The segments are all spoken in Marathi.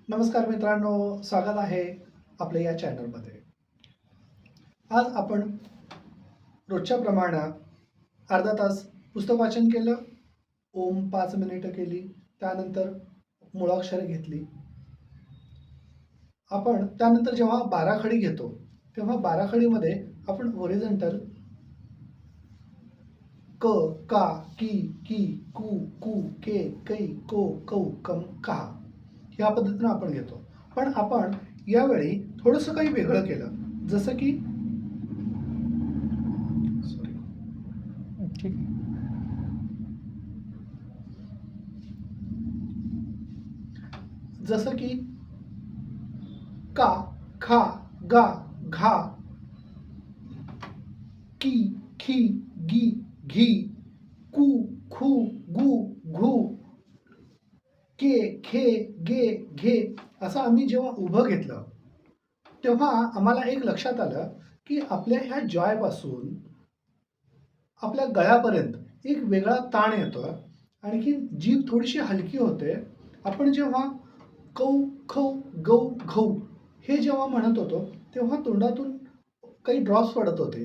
नमस्कार मित्रांनो, स्वागत आहे आपल्या या चॅनलमध्ये. आज आपण रोजच्या प्रमाणे अर्धा तास पुस्तक वाचन केलं, ओम 5 मिनिटं केली, त्यानंतर मुळाक्षरे घेतली. आपण त्यानंतर जेव्हा बाराखडी घेतो तेव्हा बाराखडीमध्ये आपण हॉरिझॉन्टल क, का, की, कू, कू, के, कै, को, कौ, कम, का ह्या पद्धतीने आपण घेतो. पण आपण यावेळी थोडंसं काही वेगळं केलं, जसं की जसं की का, खा, गा, घा, की, खी, गी, घी, कू, खू, गू, घू, के, खे, गे, घे असं आम्ही जेव्हा उभं घेतलं तेव्हा आम्हाला एक लक्षात आलं की आपल्या ह्या जॉयपासून आपल्या गळ्यापर्यंत एक वेगळा ताण येतो. आणखी जीभ थोडीशी हलकी होते. आपण जेव्हा कौ, खौ, गौ, घौ हे जेव्हा म्हणत होतो तेव्हा तोंडातून काही ड्रॉप्स पडत होते,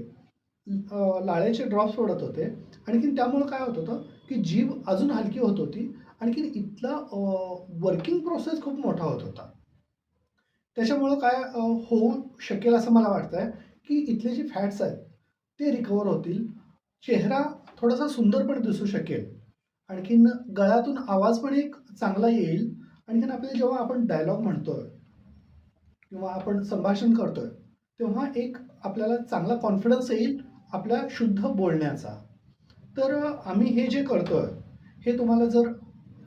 लाळेचे ड्रॉप्स पडत होते. आणखीन त्यामुळे काय होत होतं की जीभ अजून हलकी होत होती. आणखीन इथला वर्किंग प्रोसेस खूप मोठा होत होता. त्याच्यामुळं काय होऊ शकेल असं मला वाटतंय की इथले जे फॅट्स आहेत ते रिकवर होतील. चेहरा थोडासा सुंदर पण दिसू शकेल. आणखीन गळ्यातून आवाज पण एक चांगला येईल. आणखीन आपल्याला जेव्हा आपण डायलॉग म्हणतोय किंवा आपण संभाषण करतोय तेव्हा एक आपल्याला चांगला कॉन्फिडन्स येईल आपल्या शुद्ध बोलण्याचा. तर आम्ही हे जे करतोय हे तुम्हाला जर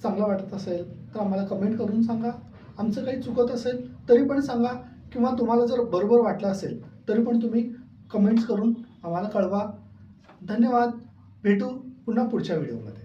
चांगलं वाटत असेल तर आम्हाला कमेंट करून सांगा. आमचं काही चुकत असेल तरी पण सांगा, किंवा तुम्हाला जर बरोबर वाटलं असेल तरी पण तुम्ही कमेंट्स करून आम्हाला कळवा. धन्यवाद. भेटू पुन्हा पुढच्या व्हिडिओमध्ये.